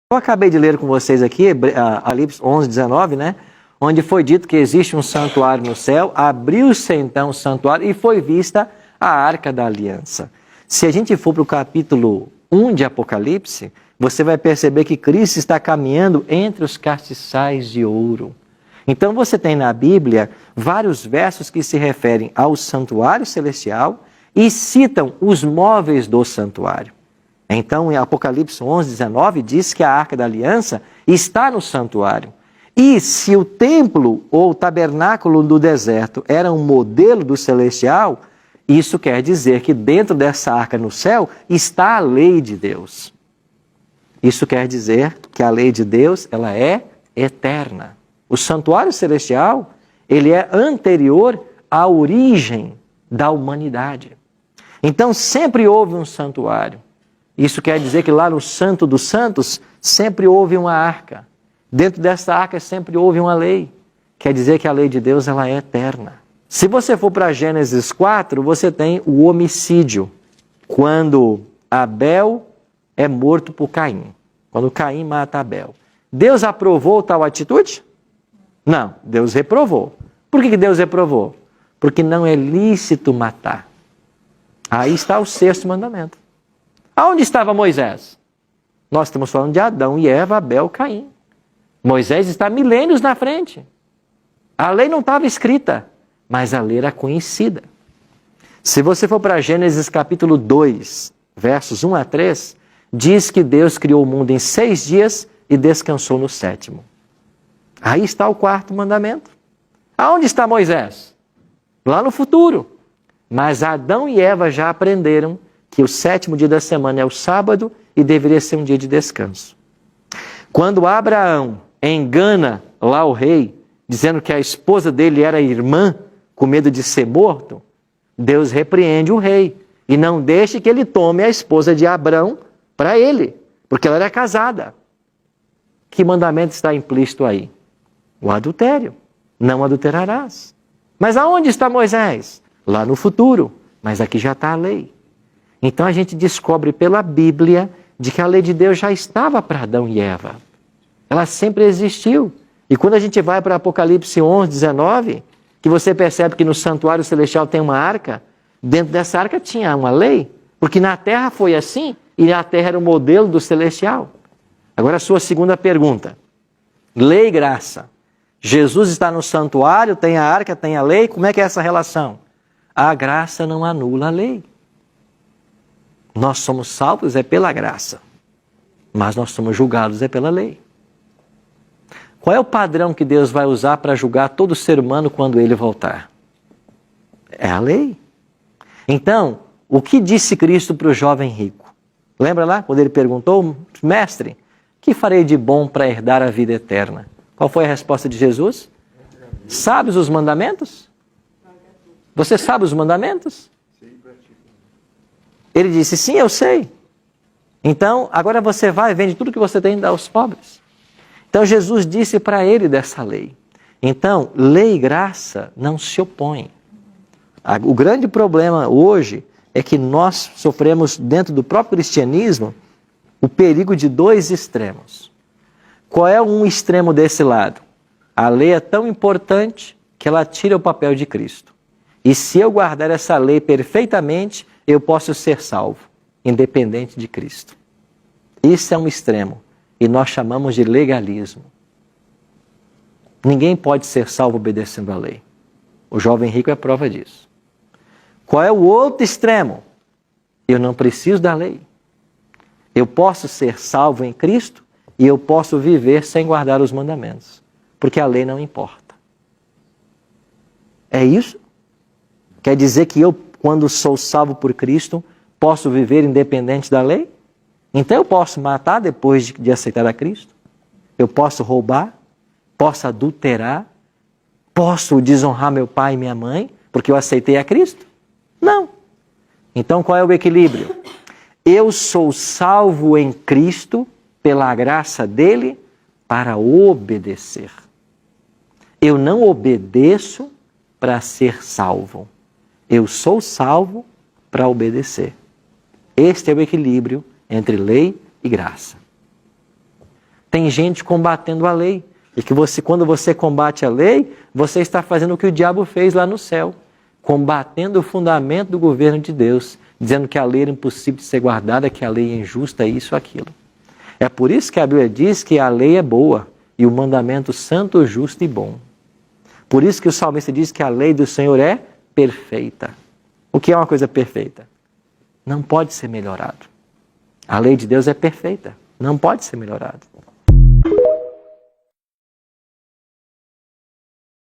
Eu acabei de ler com vocês aqui, Apocalipse 11, 19, né? Onde foi dito que existe um santuário no céu, abriu-se então o santuário e foi vista a Arca da Aliança. Se a gente for para o capítulo 1 de Apocalipse, você vai perceber que Cristo está caminhando entre os castiçais de ouro. Então você tem na Bíblia vários versos que se referem ao santuário celestial e citam os móveis do santuário. Então, em Apocalipse 11, 19, diz que a Arca da Aliança está no santuário. E se o templo ou o tabernáculo do deserto era um modelo do celestial, isso quer dizer que dentro dessa arca no céu está a lei de Deus. Isso quer dizer que a lei de Deus, ela é eterna. O santuário celestial, ele é anterior à origem da humanidade. Então, sempre houve um santuário. Isso quer dizer que lá no Santo dos Santos sempre houve uma arca. Dentro dessa arca sempre houve uma lei. Quer dizer que a lei de Deus ela é eterna. Se você for para Gênesis 4, você tem o homicídio. Quando Abel é morto por Caim. Quando Caim mata Abel. Deus aprovou tal atitude? Não, Deus reprovou. Por que Deus reprovou? Porque não é lícito matar. Aí está o sexto mandamento. Aonde estava Moisés? Nós estamos falando de Adão e Eva, Abel, Caim. Moisés está milênios na frente. A lei não estava escrita, mas a lei era conhecida. Se você for para Gênesis capítulo 2, versos 1 a 3, diz que Deus criou o mundo em 6 dias e descansou no 7º. Aí está o quarto mandamento. Aonde está Moisés? Lá no futuro. Mas Adão e Eva já aprenderam que o 7º dia da semana é o sábado e deveria ser um dia de descanso. Quando Abraão engana lá o rei, dizendo que a esposa dele era irmã, com medo de ser morto, Deus repreende o rei e não deixe que ele tome a esposa de Abrão para ele, porque ela era casada. Que mandamento está implícito aí? O adultério. Não adulterarás. Mas aonde está Moisés? Lá no futuro. Mas aqui já está a lei. Então a gente descobre pela Bíblia de que a lei de Deus já estava para Adão e Eva. Ela sempre existiu. E quando a gente vai para Apocalipse 11, 19, que você percebe que no santuário celestial tem uma arca, dentro dessa arca tinha uma lei, porque na terra foi assim, e a terra era o modelo do celestial. Agora a sua segunda pergunta. Lei e graça. Jesus está no santuário, tem a arca, tem a lei, como é que é essa relação? A graça não anula a lei. Nós somos salvos é pela graça, mas nós somos julgados é pela lei. Qual é o padrão que Deus vai usar para julgar todo ser humano quando ele voltar? É a lei. Então, o que disse Cristo para o jovem rico? Lembra lá quando ele perguntou, mestre, que farei de bom para herdar a vida eterna? Qual foi a resposta de Jesus? Sabes os mandamentos? Você sabe os mandamentos? Ele disse, sim, eu sei. Então, agora você vai e vende tudo que você tem e dá aos pobres. Então, Jesus disse para ele dessa lei. Então, lei e graça não se opõem. O grande problema hoje é que nós sofremos, dentro do próprio cristianismo, o perigo de 2 extremos. Qual é um extremo desse lado? A lei é tão importante que ela tira o papel de Cristo. E se eu guardar essa lei perfeitamente, eu posso ser salvo, independente de Cristo. Isso é um extremo, e nós chamamos de legalismo. Ninguém pode ser salvo obedecendo a lei. O jovem rico é a prova disso. Qual é o outro extremo? Eu não preciso da lei. Eu posso ser salvo em Cristo e eu posso viver sem guardar os mandamentos, porque a lei não importa. É isso? Quer dizer que eu, quando sou salvo por Cristo, posso viver independente da lei? Então eu posso matar depois de aceitar a Cristo? Eu posso roubar? Posso adulterar? Posso desonrar meu pai e minha mãe porque eu aceitei a Cristo? Não. Então qual é o equilíbrio? Eu sou salvo em Cristo pela graça dele para obedecer. Eu não obedeço para ser salvo. Eu sou salvo para obedecer. Este é o equilíbrio entre lei e graça. Tem gente combatendo a lei. E que quando você combate a lei, você está fazendo o que o diabo fez lá no céu. Combatendo o fundamento do governo de Deus. Dizendo que a lei era impossível de ser guardada, que a lei é injusta, isso, aquilo. É por isso que a Bíblia diz que a lei é boa e o mandamento santo, justo e bom. Por isso que o salmista diz que a lei do Senhor é perfeita. O que é uma coisa perfeita? Não pode ser melhorado. A lei de Deus é perfeita, não pode ser melhorada.